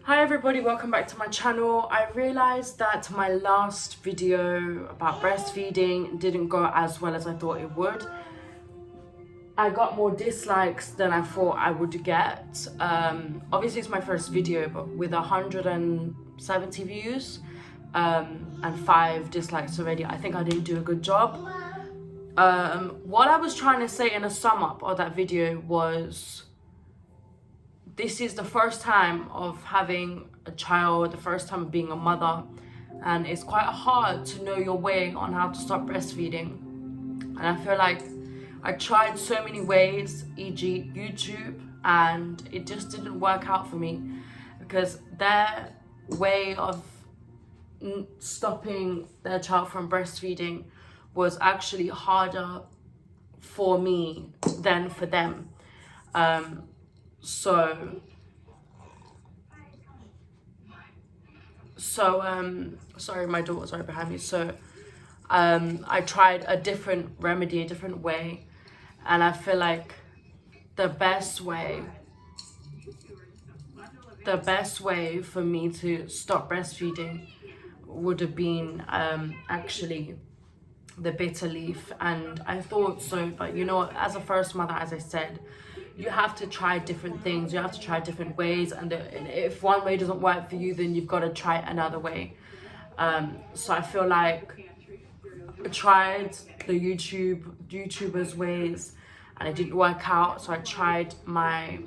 Hi everybody, welcome back to my channel. I realized that my last video about breastfeeding didn't go as well as I thought it would. I got more dislikes than I thought I would get. Obviously it's my first video, but with 170 views and 5 dislikes already, I think I didn't do a good job. What I was trying to say in a sum up of that video was, this is the first time of having a child, the first time of being a mother, and it's quite hard to know your way on how to start breastfeeding. And I feel like I tried so many ways, e.g. YouTube, and it just didn't work out for me because their way of stopping their child from breastfeeding was actually harder for me than for them. Sorry, my daughter's right behind me. I tried a different remedy, a different way, and I feel like the best way for me to stop breastfeeding would have been actually the bitter leaf. And I thought so, but you know, as a first mother, as I said, you have to try different things, you have to try different ways, and if one way doesn't work for you, then you've got to try another way. So I feel like I tried the YouTubers ways and it didn't work out, so I tried my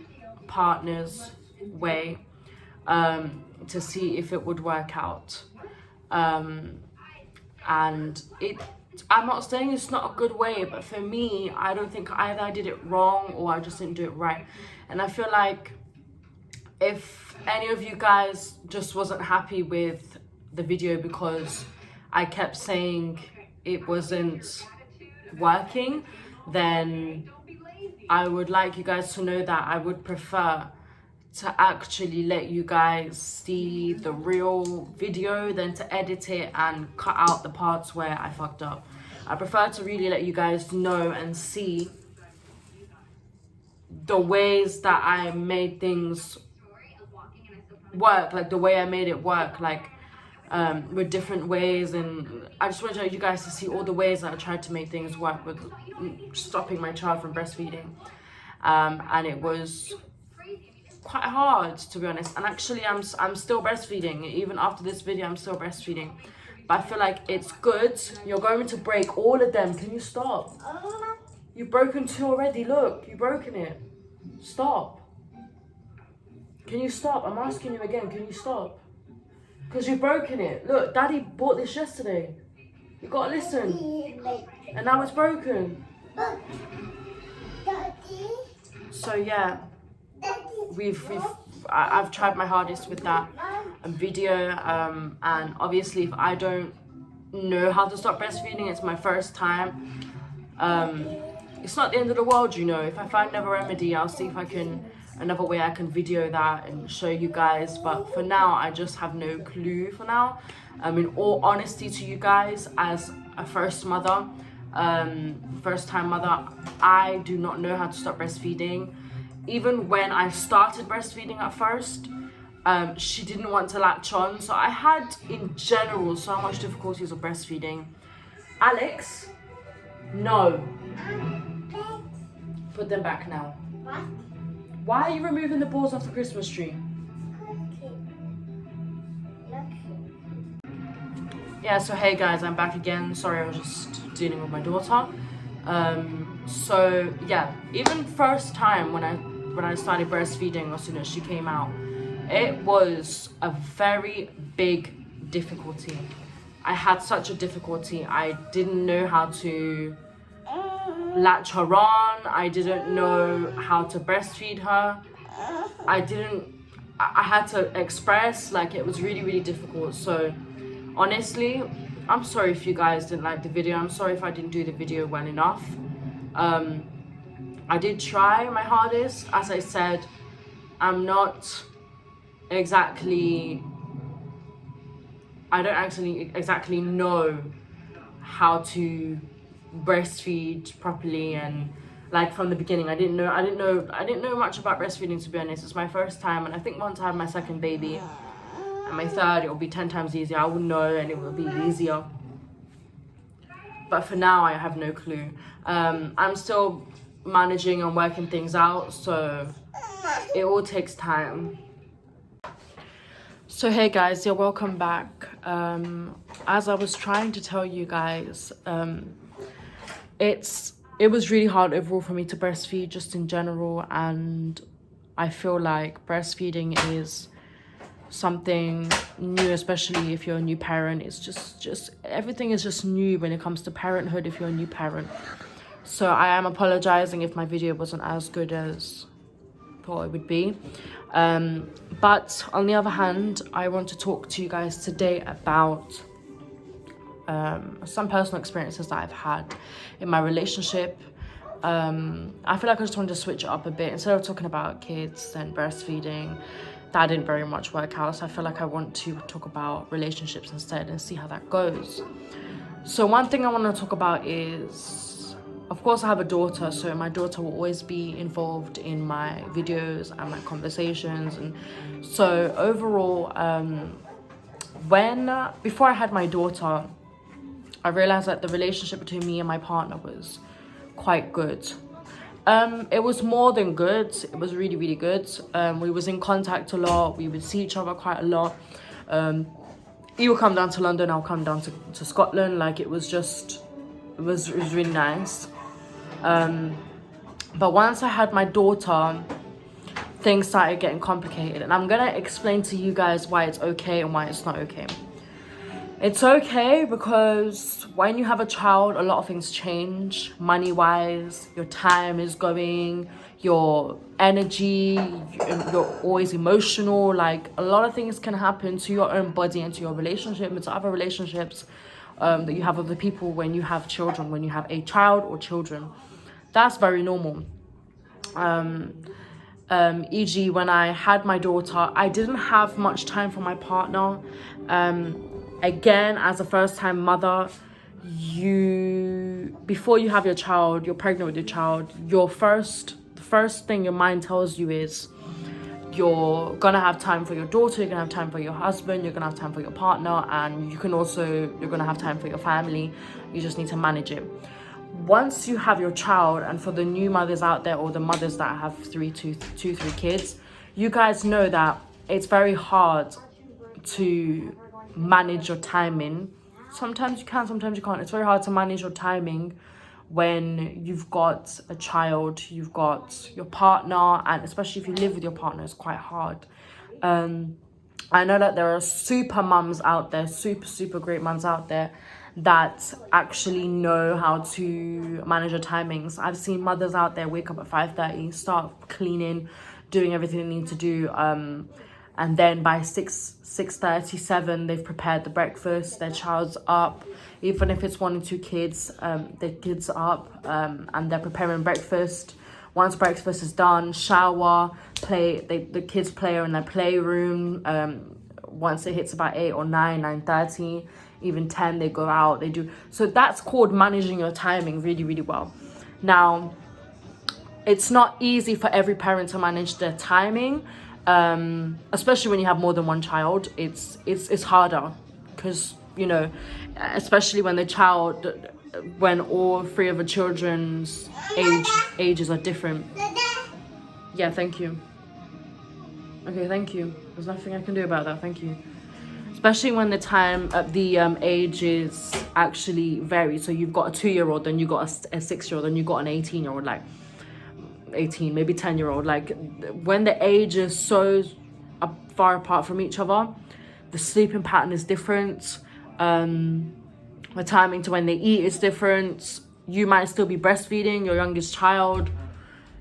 partner's way to see if it would work out. And I'm not saying it's not a good way, but for me, I don't think either I did it wrong or I just didn't do it right. And I feel like if any of you guys just wasn't happy with the video because I kept saying it wasn't working, then I would like you guys to know that I would prefer to actually let you guys see the real video than to edit it and cut out the parts where I fucked up. I prefer to really let you guys know and see the ways that I made things work, like the way I made it work, like with different ways. And I just want you guys to see all the ways that I tried to make things work with stopping my child from breastfeeding. And it was quite hard, to be honest. And actually I'm still breastfeeding. Even after this video, I'm still breastfeeding, but I feel like it's good. You're going to break all of them. Can you stop? You've broken 2 already. Look, you've broken it. Stop. Can you stop? I'm asking you again, can you stop? Because you've broken it. Look, Daddy bought this yesterday. You gotta listen. And now it's broken. So yeah, I've tried my hardest with that video, and obviously if I don't know how to stop breastfeeding, it's my first time, it's not the end of the world, you know. If I find another remedy, I'll see if I can, another way I can video that and show you guys, but for now I just have no clue for now. In all honesty to you guys, as a first time mother, I do not know how to stop breastfeeding. Even when I started breastfeeding at first, she didn't want to latch on, so I had in general so much difficulties with breastfeeding. Alex, no. Put them back now. What? Why are you removing the balls off the Christmas tree? Yeah, so hey guys, I'm back again. Sorry, I was just dealing with my daughter. So yeah, even first time when I started breastfeeding, as soon as she came out, it was a very big difficulty. I had such a difficulty. I didn't know how to latch her on. I didn't know how to breastfeed her. I had to express, like, it was really, really difficult. So honestly, I'm sorry if you guys didn't like the video. I'm sorry if I didn't do the video well enough. I did try my hardest. As I said, I don't actually exactly know how to breastfeed properly and like from the beginning. I didn't know much about breastfeeding, to be honest. It's my first time, and I think once I have my second baby and my third, it will be 10 times easier. I will know, and it will be easier. But for now, I have no clue. I'm still managing and working things out, so it all takes time. So hey guys, yeah, welcome back. As I was trying to tell you guys, it was really hard overall for me to breastfeed just in general, and I feel like breastfeeding is something new, especially if you're a new parent. It's just everything is just new when it comes to parenthood if you're a new parent. So I am apologizing if my video wasn't as good as I thought it would be. But on the other hand, I want to talk to you guys today about some personal experiences that I've had in my relationship. I feel like I just wanted to switch it up a bit. Instead of talking about kids and breastfeeding, that didn't very much work out. So I feel like I want to talk about relationships instead and see how that goes. So one thing I want to talk about is, of course, I have a daughter, so my daughter will always be involved in my videos and my conversations. And so overall, before I had my daughter, I realized that the relationship between me and my partner was quite good. It was more than good. It was really, really good. We was in contact a lot. We would see each other quite a lot. He would come down to London, I'll come down to Scotland. Like, it was really nice. But once I had my daughter, things started getting complicated, and I'm gonna explain to you guys why it's okay and why it's not okay. It's okay because when you have a child, a lot of things change money-wise. Your time is going, your energy, you're always emotional. Like, a lot of things can happen to your own body and to your relationship and to other relationships that you have with the people when you have children, when you have a child or children. That's very normal. E.g., when I had my daughter, I didn't have much time for my partner. Again, as a first-time mother, before you have your child, you're pregnant with your child, the first thing your mind tells you is you're gonna have time for your daughter, you're gonna have time for your husband, you're gonna have time for your partner, and you're gonna have time for your family. You just need to manage it. Once you have your child, and for the new mothers out there, or the mothers that have three kids, you guys know that it's very hard to manage your timing. Sometimes you can, sometimes you can't. It's very hard to manage your timing when you've got a child, you've got your partner, and especially if you live with your partner, it's quite hard. I know that there are super mums out there, super great mums out there that actually know how to manage your timings. I've seen mothers out there wake up at 5:30, start cleaning, doing everything they need to do, and then by 6:37 they've prepared the breakfast, their child's up. Even if it's 1 or 2 kids, their kids are up, and they're preparing breakfast. Once breakfast is done, shower, the kids play in their playroom. Once it hits about 8 or 9:30, even 10, they go out, they do. So that's called managing your timing really well. Now, it's not easy for every parent to manage their timing, especially when you have more than one child. It's harder because, you know, especially when all 3 of the children's ages are different. Yeah, thank you. Okay, thank you. There's nothing I can do about that. Thank you. Especially when the ages actually vary. So you've got a 2-year-old, then you've got a 6-year-old, then you've got an 18-year-old, like 18, maybe 10-year-old. Like, when the age is so far apart from each other, the sleeping pattern is different. The timing to when they eat is different. You might still be breastfeeding your youngest child.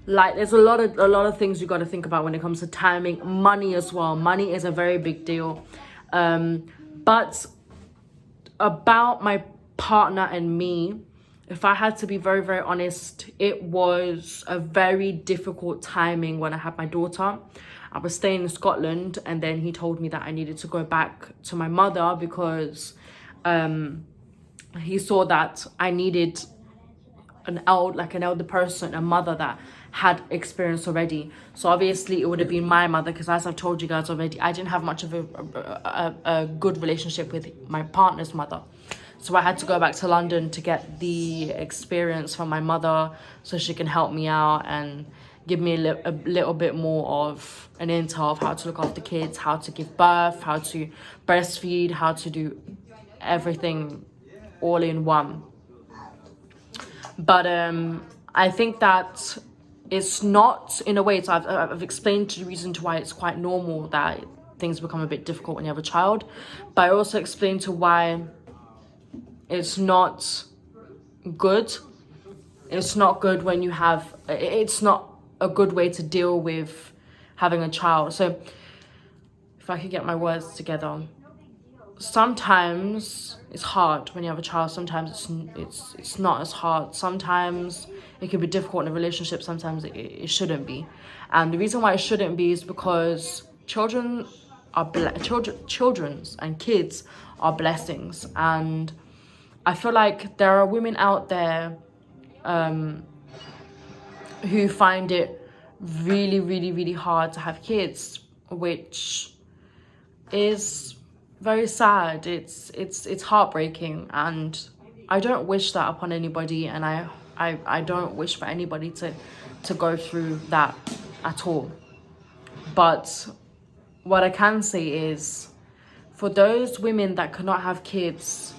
Like, there's a lot of things you got to think about when it comes to timing. Money as well. Money is a very big deal. But about my partner and me, if I had to be very honest, it was a very difficult timing when I had my daughter. I was staying in Scotland, and then he told me that I needed to go back to my mother because he saw that I needed an elder person, a mother that had experience already. So obviously it would have been my mother, because as I've told you guys already, I didn't have much of a good relationship with my partner's mother. So I had to go back to London to get the experience from my mother, so she can help me out and give me a little bit more of an intel of how to look after kids, how to give birth, how to breastfeed, how to do everything all in one. But I think that it's not, in a way, so I've explained the reason to why it's quite normal that things become a bit difficult when you have a child. But I also explained to why it's not good. It's not good when you have, it's not a good way to deal with having a child. So if I could get my words together, sometimes it's hard when you have a child. Sometimes it's not as hard. Sometimes it can be difficult in a relationship. Sometimes it shouldn't be. And the reason why it shouldn't be is because children and kids are blessings. And I feel like there are women out there who find it really, really, really hard to have kids, which is very sad. It's heartbreaking, and I don't wish that upon anybody, and I don't wish for anybody to go through that at all. But what I can say is, for those women that cannot have kids,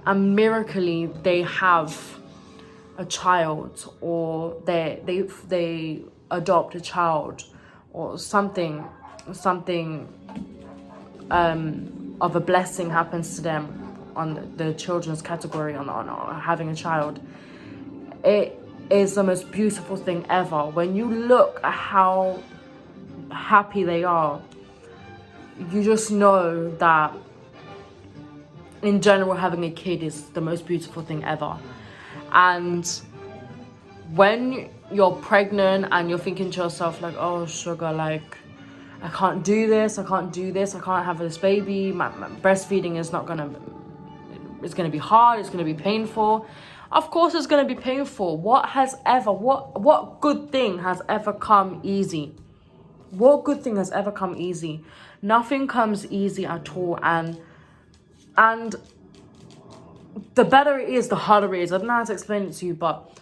and miraculously they have a child, or they adopt a child, or something of a blessing happens to them on the children's category, on having a child, it is the most beautiful thing ever. When you look at how happy they are, you just know that in general having a kid is the most beautiful thing ever. And when you're pregnant and you're thinking to yourself like, oh sugar, like I can't do this, I can't have this baby, my breastfeeding is it's gonna be hard, it's gonna be painful. Of course it's gonna be painful. What good thing has ever come easy? What good thing has ever come easy? Nothing comes easy at all. And the better it is, the harder it is. I don't know how to explain it to you, but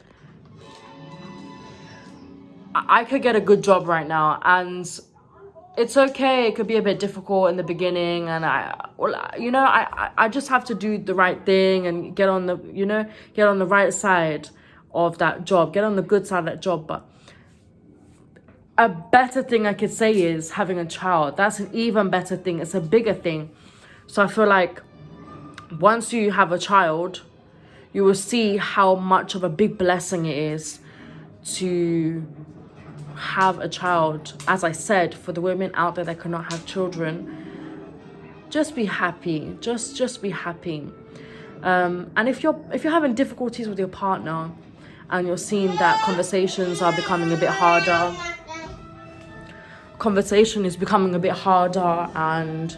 I could get a good job right now, and it's okay. It could be a bit difficult in the beginning, and I just have to do the right thing and get on the right side of that job, get on the good side of that job. But a better thing I could say is having a child. That's an even better thing. It's a bigger thing. So I feel like once you have a child, you will see how much of a big blessing it is to have a child. As I said, for the women out there that cannot have children, just be happy. Just be happy. And if you're having difficulties with your partner, and you're seeing that conversations are becoming a bit harder, and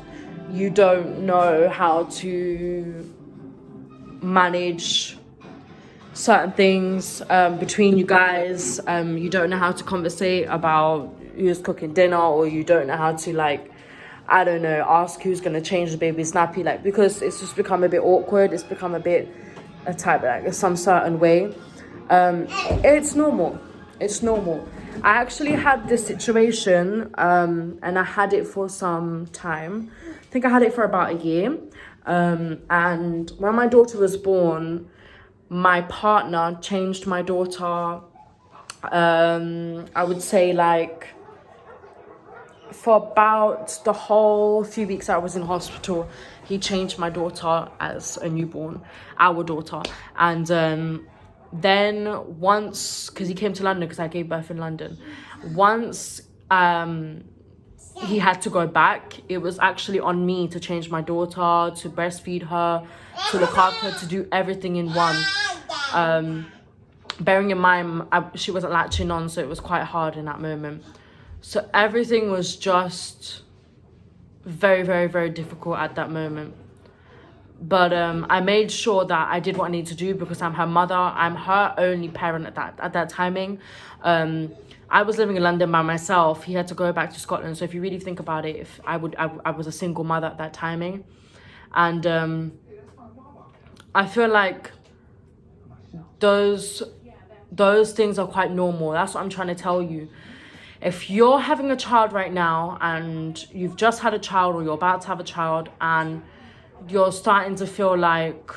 you don't know how to manage certain things between you guys, you don't know how to conversate about who's cooking dinner, or you don't know how to, like, I don't know, ask who's going to change the baby's nappy, like, because it's just become a bit awkward, it's become a bit a type, like, some certain way. It's normal. I actually had this situation, and I had it for some time. I think I had it for about a year. And when my daughter was born, my partner changed my daughter, I would say, like, for about the whole few weeks I was in hospital, he changed my daughter as a newborn, our daughter. And then once, because he came to London, because I gave birth in London, once he had to go back, it was actually on me to change my daughter, to breastfeed her, to look after her, to do everything in one. Bearing in mind, she wasn't latching on, so it was quite hard in that moment. So everything was just very, very, very difficult at that moment. But I made sure that I did what I needed to do because I'm her mother. I'm her only parent at that timing. I was living in London by myself. He had to go back to Scotland. So if you really think about it, if I was a single mother at that timing. And I feel like those things are quite normal. That's what I'm trying to tell you. If you're having a child right now and you've just had a child or you're about to have a child and you're starting to feel like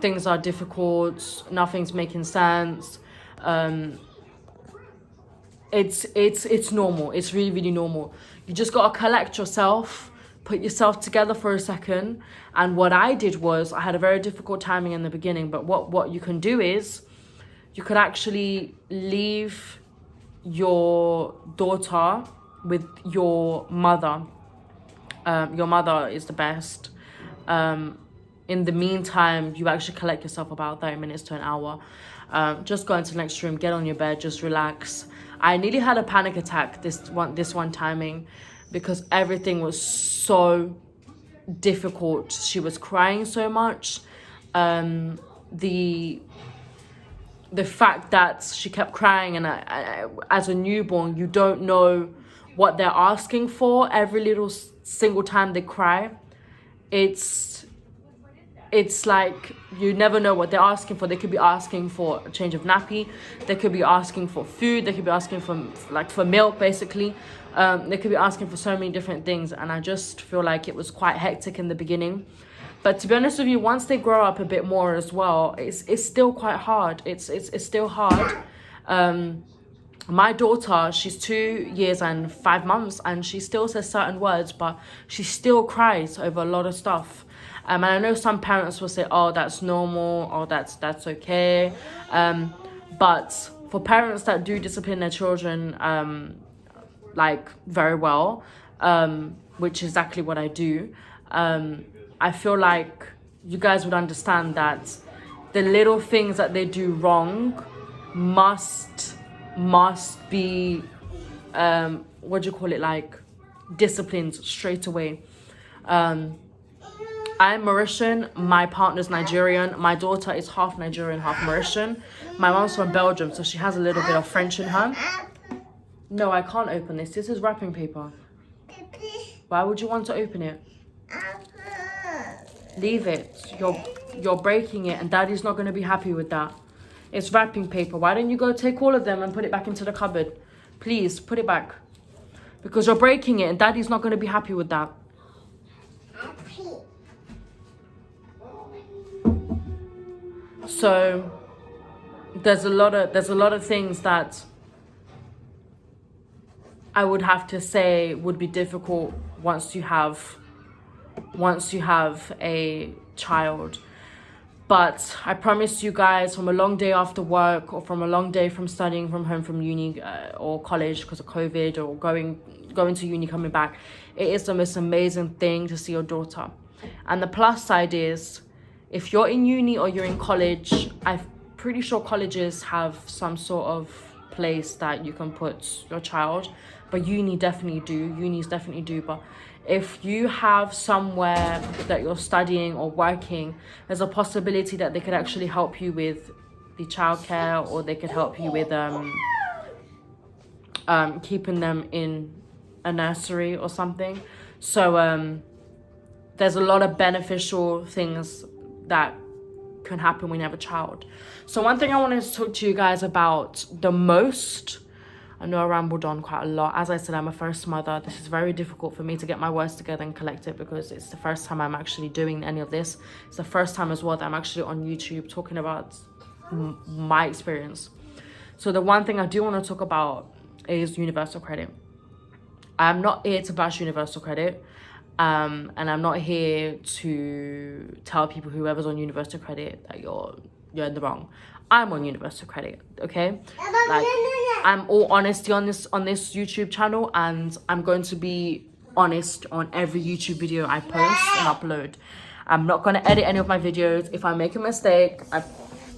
things are difficult, nothing's making sense, it's normal. It's really, really normal. You just got to collect yourself, put yourself together for a second. And what I did was, I had a very difficult timing in the beginning, but what you can do is you could actually leave your daughter with your mother. Your mother is the best. In the meantime, you actually collect yourself about 30 minutes to an hour. Just go into the next room, get on your bed, just relax. I nearly had a panic attack this one timing because everything was so difficult. She was crying so much. The fact that she kept crying, and I, as a newborn, you don't know what they're asking for every little single time they cry. It's like you never know what they're asking for. They could be asking for a change of nappy. They could be asking for food. They could be asking for milk, basically. They could be asking for so many different things. And I just feel like it was quite hectic in the beginning. But to be honest with you, once they grow up a bit more as well, it's still quite hard. It's still hard. My daughter, she's 2 years and 5 months, and she still says certain words, but she still cries over a lot of stuff. And I know some parents will say, oh, that's normal, or that's okay. But for parents that do discipline their children, like very well, which is exactly what I do, I feel like you guys would understand that the little things that they do wrong must be, what do you call it, like disciplined straight away. I'm Mauritian, my partner's Nigerian, my daughter is half Nigerian, half Mauritian. My mom's from Belgium, so she has a little bit of French in her. No, I can't open this. This is wrapping paper. Why would you want to open it? Leave it. You're breaking it, and Daddy's not going to be happy with that. It's wrapping paper. Why don't you go take all of them and put it back into the cupboard? Please, put it back. Because you're breaking it, and Daddy's not going to be happy with that. So there's a lot of things that I would have to say would be difficult once you have a child. But I promise you guys, from a long day after work, or from a long day from studying from home from uni or college because of COVID, or going to uni, coming back, it is the most amazing thing to see your daughter. And the plus side is, if you're in uni or you're in college, I'm pretty sure colleges have some sort of place that you can put your child, but unis definitely do. But if you have somewhere that you're studying or working, there's a possibility that they could actually help you with the childcare, or they could help you with keeping them in a nursery or something. So there's a lot of beneficial things that can happen when you have a child. So one thing I wanted to talk to you guys about the most, I know I rambled on quite a lot. As I said, I'm a first mother. This is very difficult for me to get my words together and collect it, because it's the first time I'm actually doing any of this. It's the first time as well that I'm actually on YouTube talking about my experience. So the one thing I do want to talk about is universal credit. I'm not here to bash universal credit. And I'm not here to tell people, whoever's on universal credit, that you're in the wrong. I'm on universal credit, okay? Like, I'm all honesty on this YouTube channel, and I'm going to be honest on every YouTube video I post and upload. I'm not going to edit any of my videos. If I make a mistake, I'm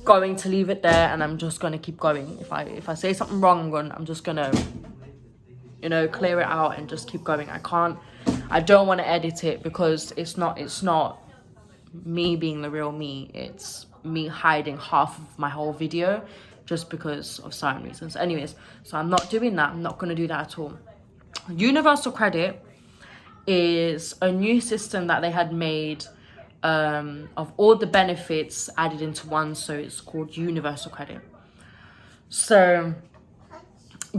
going to leave it there, and I'm just going to keep going. If I say something wrong, I'm just going to, clear it out and just keep going. I don't want to edit it, because it's not me being the real me. It's me hiding half of my whole video just because of certain reasons. Anyways, so I'm not doing that. I'm not going to do that at all. Universal credit is a new system that they had made of all the benefits added into one. So it's called universal credit. So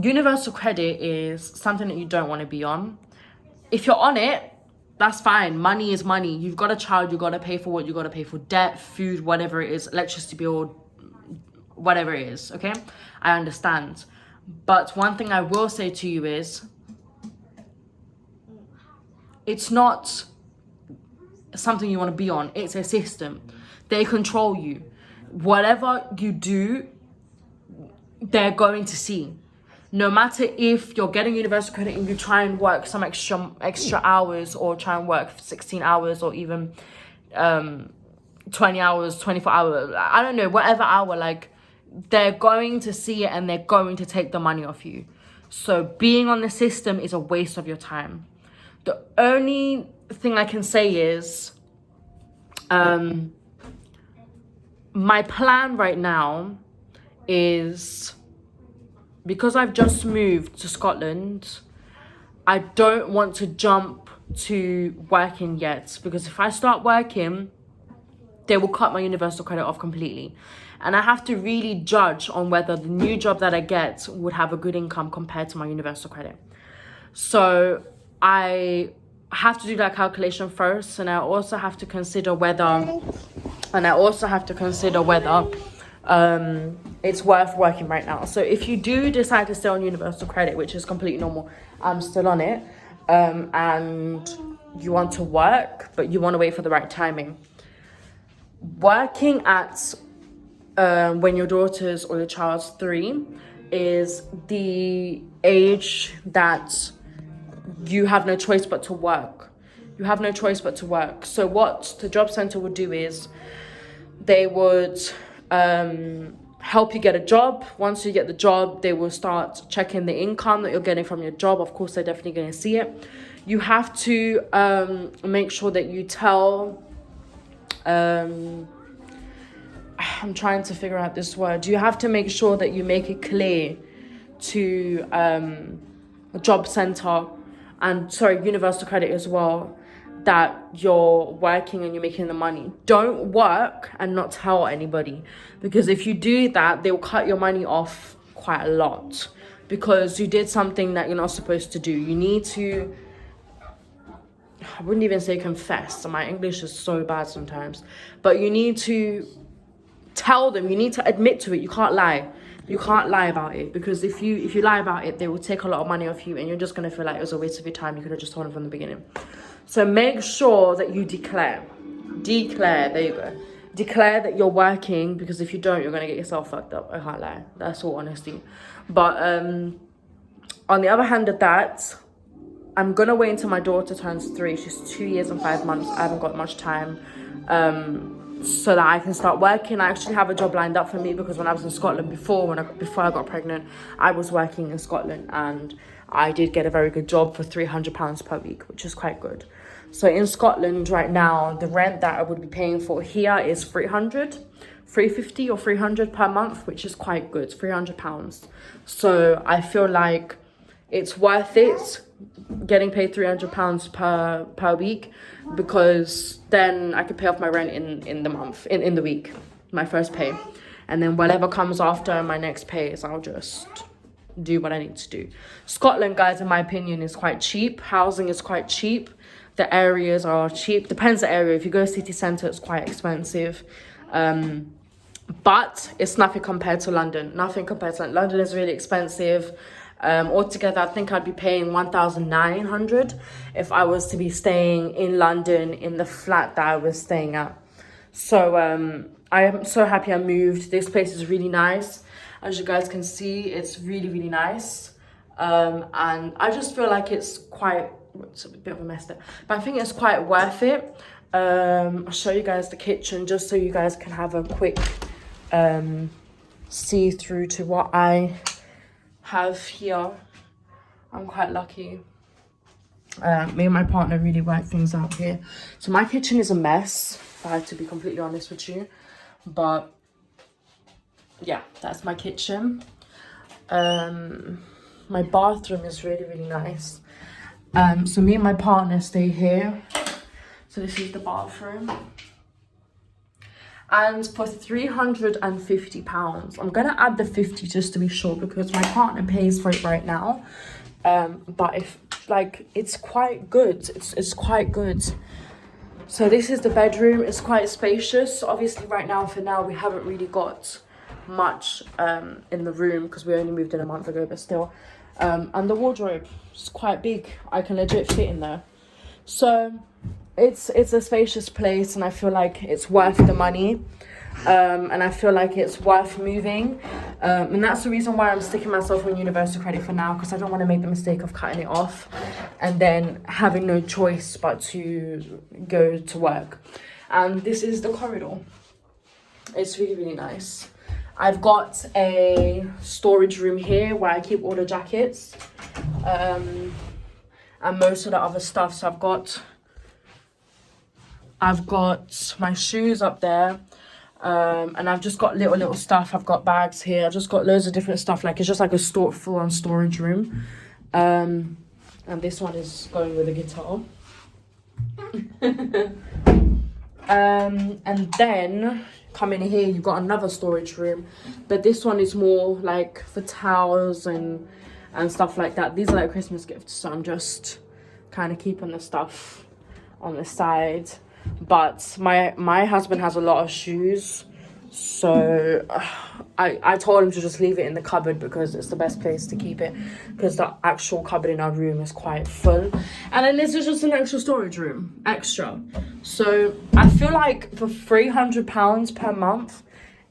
universal credit is something that you don't want to be on. If you're on it, that's fine. Money is money. You've got a child, you got to pay for what you got to pay for. Debt, food, whatever it is, electricity bill, whatever it is, okay? I understand. But one thing I will say to you is, it's not something you want to be on. It's a system. They control you. Whatever you do, they're going to see. No matter if you're getting universal credit and you try and work some extra hours, or try and work 16 hours, or even 20 hours, 24 hours, I don't know, whatever hour, like, they're going to see it and they're going to take the money off you. So being on the system is a waste of your time. The only thing I can say is, my plan right now is, because I've just moved to Scotland, I don't want to jump to working yet, because if I start working, they will cut my universal credit off completely. And I have to really judge on whether the new job that I get would have a good income compared to my universal credit. So I have to do that calculation first, and I also have to consider whether it's worth working right now. So if you do decide to stay on universal credit, which is completely normal, I'm still on it, and you want to work, but you want to wait for the right timing. Working at when your daughter's or your child's 3 is the age that you have no choice but to work. You have no choice but to work. So what the job centre would do is, they would help you get a job. Once you get the job, they will start checking the income that you're getting from your job. Of course, they're definitely going to see it. You have to make sure that you tell, I'm trying to figure out this word. You have to make sure that you make it clear to a job centre, and universal credit as well, that you're working and you're making the money. Don't work and not tell anybody, because if you do that, they'll cut your money off quite a lot, because you did something that you're not supposed to do. You need to, I wouldn't even say confess, my English is so bad sometimes, but you need to tell them, you need to admit to it. You can't lie. You can't lie about it, because if you lie about it, they will take a lot of money off you, and you're just going to feel like it was a waste of your time. You could have just told them from the beginning. So make sure that you declare, there you go. Declare that you're working, because if you don't, you're going to get yourself fucked up. I can't lie. That's all honesty. But on the other hand of that, I'm going to wait until my daughter turns 3. She's 2 years and 5 months. I haven't got much time. So that I can start working. I actually have a job lined up for me, because when I was in Scotland before I got pregnant, I was working in Scotland, and I did get a very good job for £300 per week, which is quite good. So in Scotland right now, the rent that I would be paying for here is £350 or £300 per month, which is quite good, £300. So I feel like it's worth it getting paid £300 per week, because then I could pay off my rent in the month, in the week, my first pay. And then whatever comes after my next pay is, I'll just do what I need to do. Scotland, guys, in my opinion, is quite cheap. Housing is quite cheap. The areas are cheap. Depends the area. If you go city centre, it's quite expensive. But it's nothing compared to London. Nothing compared to London. London is really expensive. Altogether, I think I'd be paying 1,900 if I was to be staying in London in the flat that I was staying at. So I am so happy I moved. This place is really nice. As you guys can see, it's really, really nice. And I just feel like it's a bit of a mess there, but I think it's quite worth it. I'll show you guys the kitchen just so you guys can have a quick see through to what I have here. I'm quite lucky. Me and my partner really work things out here. So my kitchen is a mess, if I have to be completely honest with you. But yeah, that's my kitchen. My bathroom is really, really nice. So me and my partner stay here. So this is the bathroom. And for £350, I'm gonna add the 50 just to be sure, because my partner pays for it right now. But if like, it's quite good. It's quite good. So this is the bedroom. It's quite spacious. Obviously right now, for now, we haven't really got much in the room because we only moved in a month ago, but still. And the wardrobe is quite big. I can legit fit in there. So it's a spacious place, and I feel like it's worth the money. And I feel like it's worth moving. And that's the reason why I'm sticking myself on universal credit for now, because I don't want to make the mistake of cutting it off and then having no choice but to go to work. And this is the corridor. It's really, really nice. I've got a storage room here where I keep all the jackets and most of the other stuff. So I've got my shoes up there. And I've just got little stuff. I've got bags here. I've just got loads of different stuff. Like, it's just like a full-on storage room. And this one is going with a guitar. And then come in here, you've got another storage room, but this one is more like for towels and stuff like that. These are like Christmas gifts, so I'm just kind of keeping the stuff on the side. But my husband has a lot of shoes, so I told him to just leave it in the cupboard because it's the best place to keep it, because the actual cupboard in our room is quite full. And then this is just an extra storage room, extra. So I feel like for £300 per month,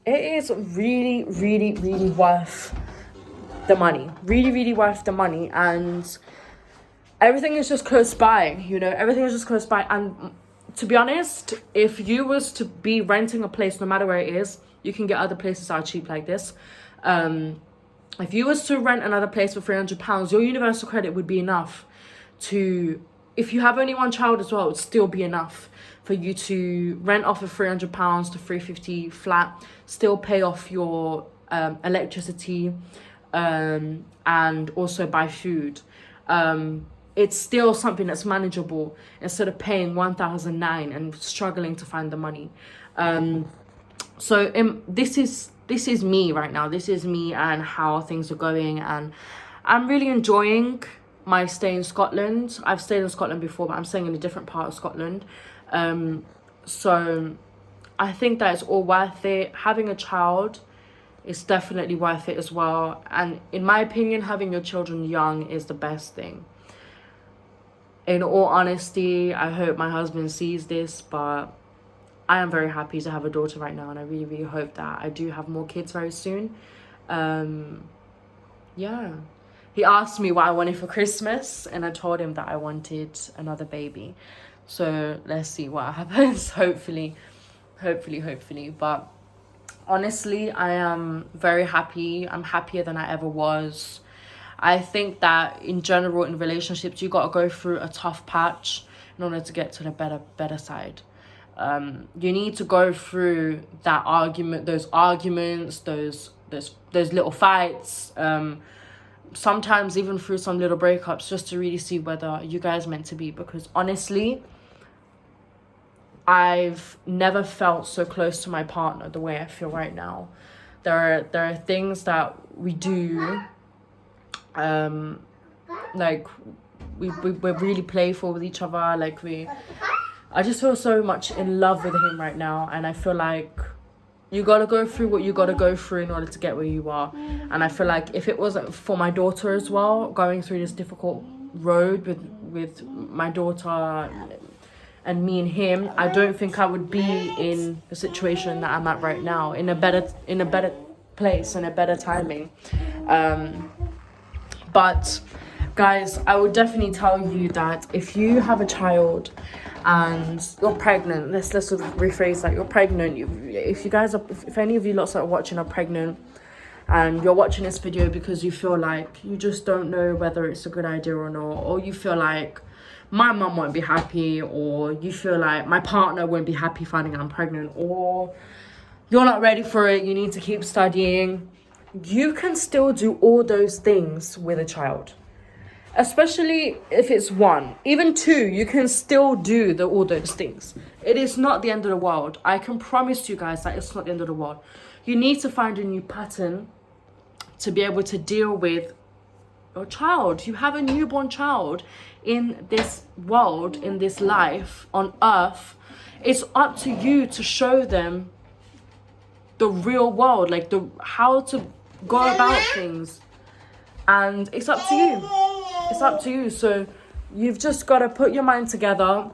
it is really, really, really worth the money. Really, really worth the money. And everything is just close by, you know, everything is just close by. And to be honest, if you was to be renting a place, no matter where it is, you can get other places that are cheap like this. If you was to rent another place for £300, your universal credit would be enough to, if you have only one child as well, it would still be enough for you to rent off of £300 to £350 flat, still pay off your electricity, and also buy food. It's still something that's manageable instead of paying $1,009 and struggling to find the money. So this is me right now. This is me and how things are going, and I'm really enjoying my stay in Scotland. I've stayed in Scotland before, but I'm staying in a different part of Scotland. So I think that it's all worth it. Having a child is definitely worth it as well. And in my opinion, having your children young is the best thing. In all honesty, I hope my husband sees this, but I am very happy to have a daughter right now, and I really, really hope that I do have more kids very soon. Yeah. He asked me what I wanted for Christmas, and I told him that I wanted another baby. So let's see what happens. Hopefully. But honestly, I am very happy. I'm happier than I ever was. I think that in general, in relationships, you got to go through a tough patch in order to get to the better side. You need to go through that those arguments, those little fights, sometimes even through some little breakups, just to really see whether you guys are meant to be. Because honestly, I've never felt so close to my partner the way I feel right now. There are things that we do, like we're really playful with each other. Like I just feel so much in love with him right now, and I feel like you gotta go through what you gotta go through in order to get where you are. And I feel like if it wasn't for my daughter as well, going through this difficult road with my daughter and me and him, I don't think I would be in the situation that I'm at right now, in a better place and a better timing. But guys, I would definitely tell you that if you have a child and you're pregnant, let's sort of rephrase that, you're pregnant, if any of you lots that are watching are pregnant, and you're watching this video because you feel like you just don't know whether it's a good idea or not, or you feel like my mum won't be happy, or you feel like my partner won't be happy finding out I'm pregnant, or you're not ready for it, you need to keep studying, you can still do all those things with a child. Especially if it's one, even two, you can still do all those things. It is not the end of the world. I can promise you guys that it's not the end of the world. You need to find a new pattern to be able to deal with your child. You have a newborn child in this world, in this life on earth. It's up to you to show them the real world, like how to go about things, and it's up to you. It's up to you. So you've just got to put your mind together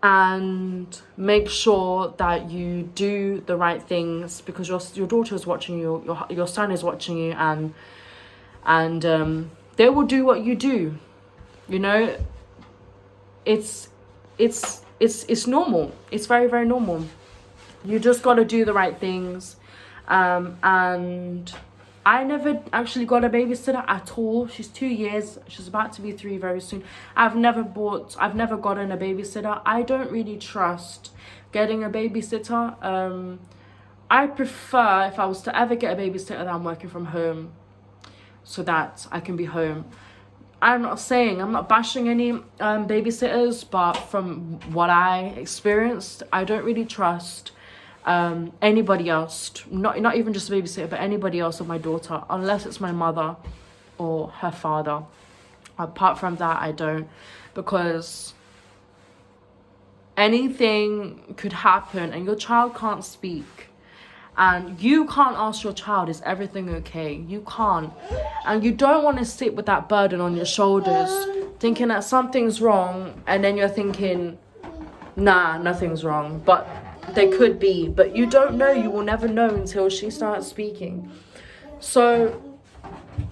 and make sure that you do the right things, because your daughter is watching you, your son is watching you, and they will do what you do. You know, it's normal. It's very, very normal. You just got to do the right things. And I never actually got a babysitter at all. She's 2 years. She's about to be 3 very soon. I've never gotten a babysitter. I don't really trust getting a babysitter. I prefer, if I was to ever get a babysitter, that I'm working from home, so that I can be home. I'm not bashing any babysitters, but from what I experienced, I don't really trust anybody else, not even just a babysitter, but anybody else of my daughter, unless it's my mother or her father. Apart from that, I don't, because anything could happen and your child can't speak, and you can't ask your child, is everything okay? You can't. And you don't want to sit with that burden on your shoulders, thinking that something's wrong, and then you're thinking, nah, nothing's wrong, but there could be. But you don't know. You will never know until she starts speaking. So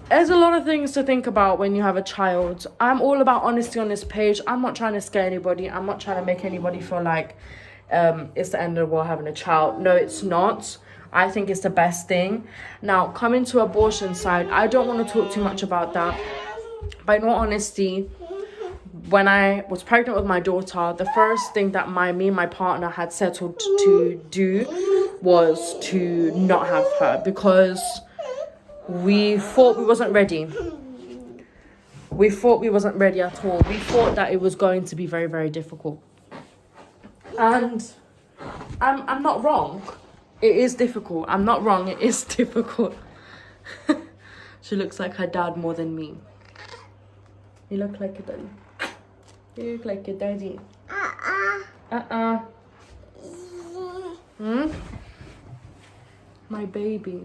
there's a lot of things to think about when you have a child. I'm all about honesty on this page. I'm not trying to scare anybody. I'm not trying to make anybody feel like it's the end of the world having a child. No, it's not. I think it's the best thing. Now, coming to abortion side, I don't want to talk too much about that. But in all honesty, when I was pregnant with my daughter, the first thing that me and my partner had settled to do was to not have her, because we thought we wasn't ready. We thought we wasn't ready at all. We thought that it was going to be very, very difficult. And I'm not wrong. It is difficult. I'm not wrong. It is difficult. She looks like her dad more than me. You look like your daddy. You look like your daddy. My baby.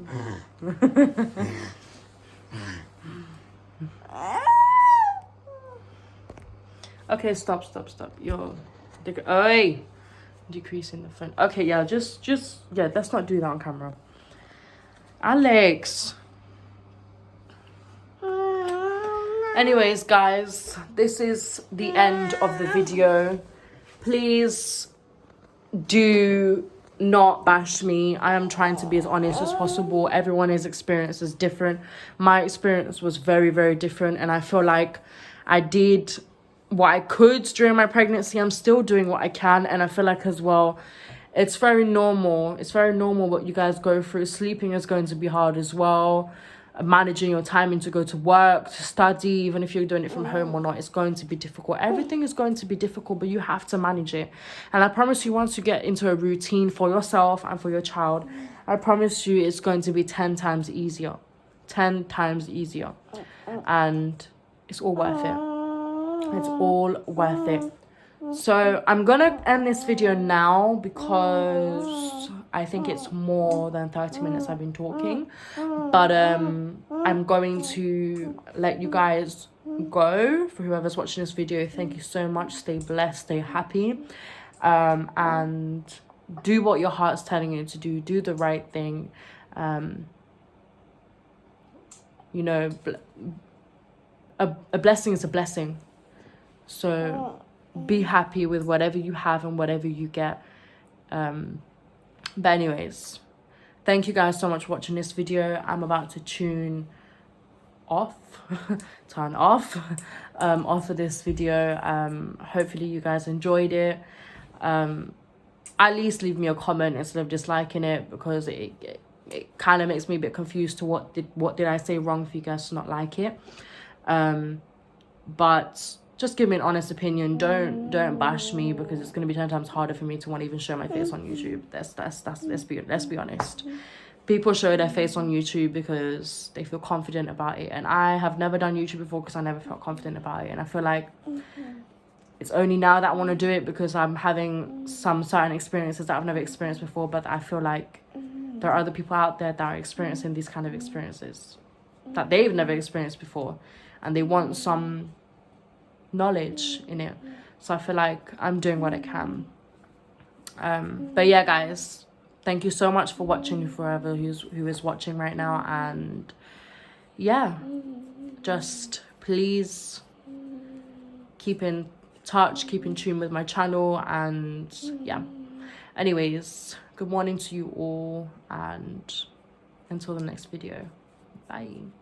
Okay, stop. You're decreasing the phone. Okay, yeah, just yeah, let's not do that on camera. Alex. Anyways, guys, this is the end of the video. Please do not bash me. I am trying to be as honest as possible. Everyone's experience is different. My experience was very, very different, and I feel like I did what I could during my pregnancy. I'm still doing what I can, and I feel like as well, it's very normal. It's very normal what you guys go through. Sleeping is going to be hard as well. Managing your timing to go to work, to study, even if you're doing it from home or not, it's going to be difficult. Everything is going to be difficult, but you have to manage it. And I promise you, once you get into a routine for yourself and for your child, I promise you it's going to be 10 times easier. 10 times easier. And it's all worth it. It's all worth it. So I'm gonna end this video now, because I think it's more than 30 minutes I've been talking. But I'm going to let you guys go. For whoever's watching this video, thank you so much. Stay blessed, stay happy, and do what your heart's telling you to do. Do the right thing. You know, a blessing is a blessing. So be happy with whatever you have and whatever you get. But anyways, thank you guys so much for watching this video. I'm about to tune off turn off off of this video. Hopefully you guys enjoyed it. At least leave me a comment instead of disliking it, because it kind of makes me a bit confused to what did I say wrong for you guys to not like it. But just give me an honest opinion. Don't bash me, because it's going to be 10 times harder for me to want to even show my face on YouTube. Let's be honest. People show their face on YouTube because they feel confident about it, and I have never done YouTube before because I never felt confident about it. And I feel like it's only now that I want to do it because I'm having some certain experiences that I've never experienced before. But I feel like there are other people out there that are experiencing these kind of experiences that they've never experienced before, and they want some knowledge in it. So I feel like I'm doing what I can. But yeah, guys, thank you so much for watching, whoever who is watching right now. And yeah, just please keep in touch, keep in tune with my channel. And yeah, anyways, good morning to you all, and until the next video, bye.